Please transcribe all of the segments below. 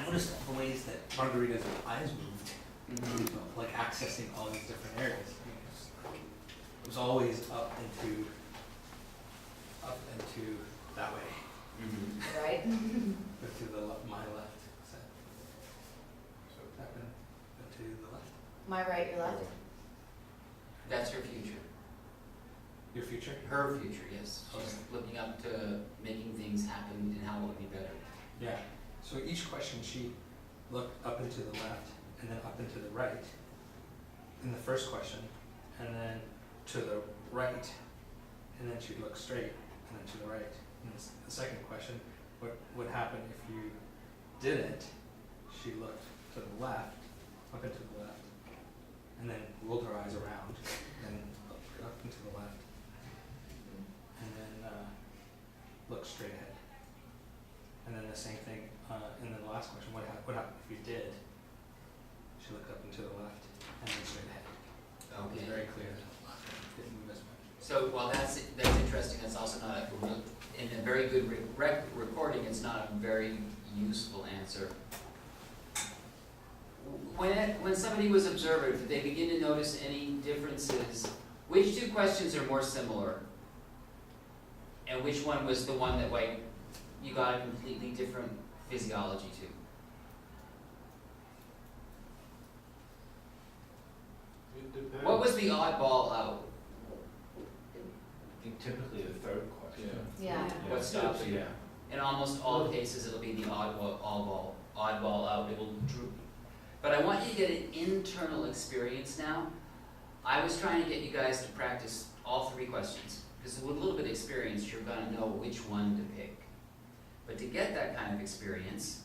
noticed the ways that Margarita's eyes moved, like accessing all these different areas. It was always up into that way, Right? but to my left. So up and to the left. My right, your left? That's her future. Your future. Her future, yes. She's Okay. looking up to making things happen and how it would be better. Yeah. So each question she looked up and to the left, and then up and to the right in the first question, and then to the right, and then she'd look straight, and then to the right. And the second question, what would happen if you didn't? She looked to the left, up and to the left, and then rolled her eyes around, and up and to the left, and then looked straight ahead. And then the same thing in the last question, what happened if you did? She looked up and to the left, and then straight ahead. It was Okay. very clear that didn't move as much. So while that's interesting, that's also not in a very good recording. It's not a very useful answer. When somebody was observant, did they begin to notice any differences? Which two questions are more similar? And which one was the one that like you got a completely different physiology to? It depends. What was the oddball out? I think typically the third question. Yeah. What stops you? Yeah. In almost all cases, it'll be the oddball out. It will droop. But I want you to get an internal experience now. I was trying to get you guys to practice all three questions, because with a little bit of experience, you're going to know which one to pick. But to get that kind of experience,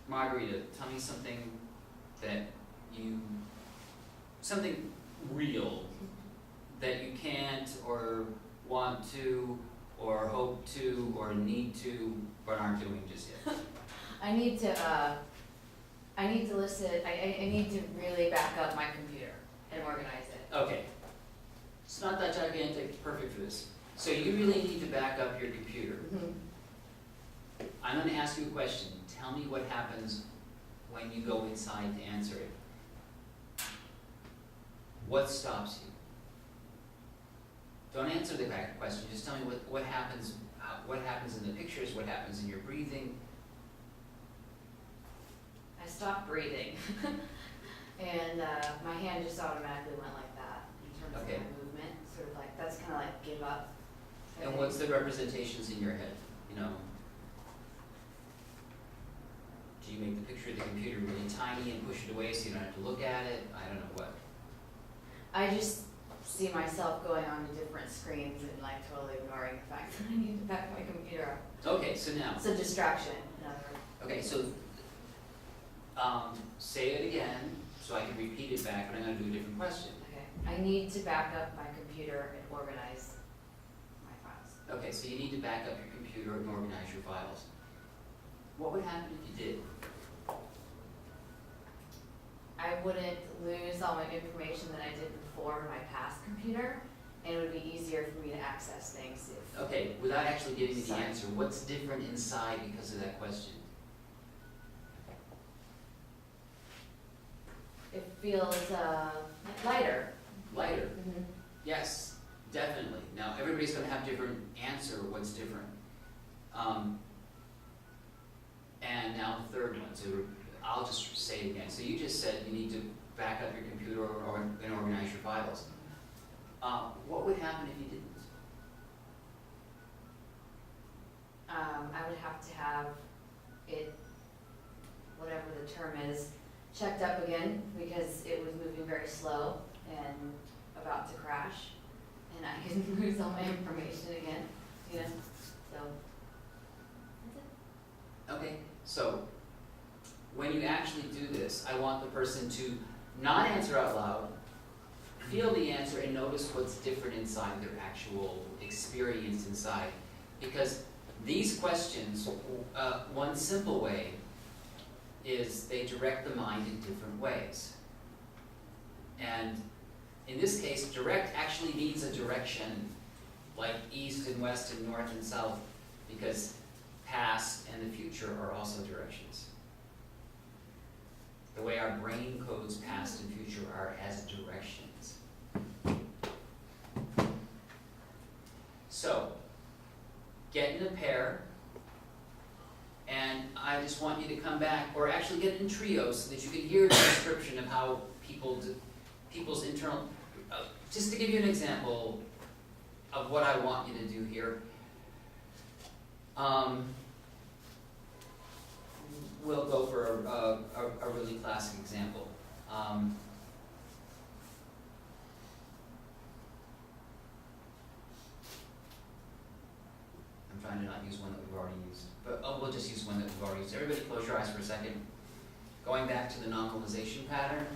Margarita, tell me something something real that you can't or want to or hope to or need to but aren't doing just yet. I need to listen, I need to really back up my computer and organize it. Okay. It's not that gigantic, it's perfect for this. So you really need to back up your computer. I'm going to ask you a question. Tell me what happens when you go inside to answer it. What stops you? Don't answer the back question. Just tell me what happens. What happens in the pictures? What happens in your breathing? I stopped breathing, and my hand just automatically went like that in terms Okay. of my movement. Sort of like, that's kind of like give up. And what's the representations in your head? You know, do you make the picture of the computer really tiny and push it away so you don't have to look at it? I don't know what. I just see myself going on to different screens and like totally ignoring the fact that I need to back my computer up. Okay, so now. It's a distraction, in other words. Okay, so say it again so I can repeat it back, but I'm going to do a different question. Okay, I need to back up my computer and organize my files. Okay, so you need to back up your computer and organize your files. What would happen if you did? I wouldn't lose all my information that I did before in my past computer, and it would be easier for me to access things if. Okay, without actually giving me the Sorry. answer, what's different inside because of that question? It feels lighter. Lighter. Mm-hmm. Yes, definitely. Now, everybody's going to have different answer what's different. And now the third one, so I'll just say it again. So you just said you need to back up your computer and organize your files. What would happen if you didn't? I would have to have it, whatever the term is, checked up again because it was moving very slow and about to crash, and I could lose all my information again, you know, so that's it. Okay, so when you actually do this, I want the person to not answer out loud, feel the answer and notice what's different inside their actual experience inside. Because these questions, one simple way is they direct the mind in different ways. And in this case, direct actually means a direction, like east and west and north and south, because past, and the future are also directions. The way our brain codes past and future are as directions. So, get in a pair, and I just want you to come back, or actually get in trios so that you can hear the description of how people's internal, just to give you an example of what I want you to do here. We'll go for a really classic example. I'm trying to not use one that we've already used, but we'll just use one that we've already used. Everybody close your eyes for a second. Going back to the normalization pattern.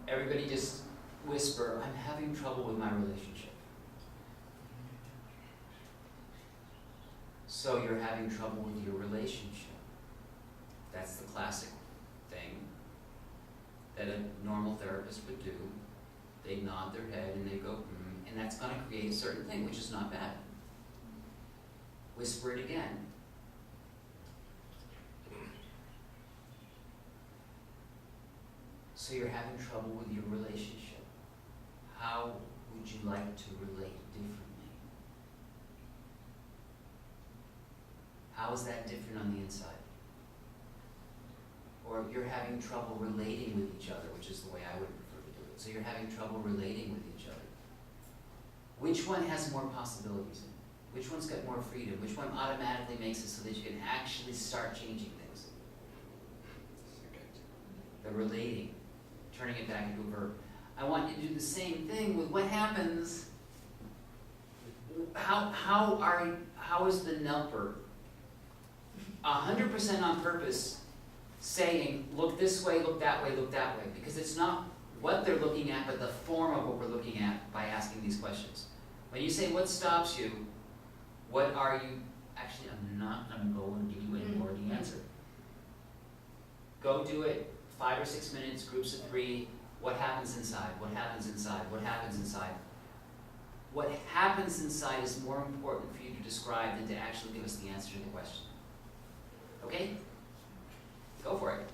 Everybody just whisper, I'm having trouble with my relationship. So you're having trouble with your relationship. That's the classic thing that a normal therapist would do. They nod their head and they go, and that's going to create a certain thing, which is not bad. Whisper it again. So you're having trouble with your relationship. How would you like to relate differently? How is that different on the inside? Or you're having trouble relating with each other, which is the way I would prefer to do it. So you're having trouble relating with each other. Which one has more possibilities in it? Which one's got more freedom? Which one automatically makes it so that you can actually start changing things? The relating, turning it back into a verb. I want you to do the same thing with what happens. How is the NELPer 100% on purpose saying, look this way, look that way, look that way? Because it's not what they're looking at, but the form of what we're looking at by asking these questions. When you say, what stops you? What are you? Actually, I'm not going to go and give you any more of the answer. Go do it 5 or 6 minutes, groups of 3. What happens inside? What happens inside? What happens inside? What happens inside is more important for you to describe than to actually give us the answer to the question. Okay? Go for it.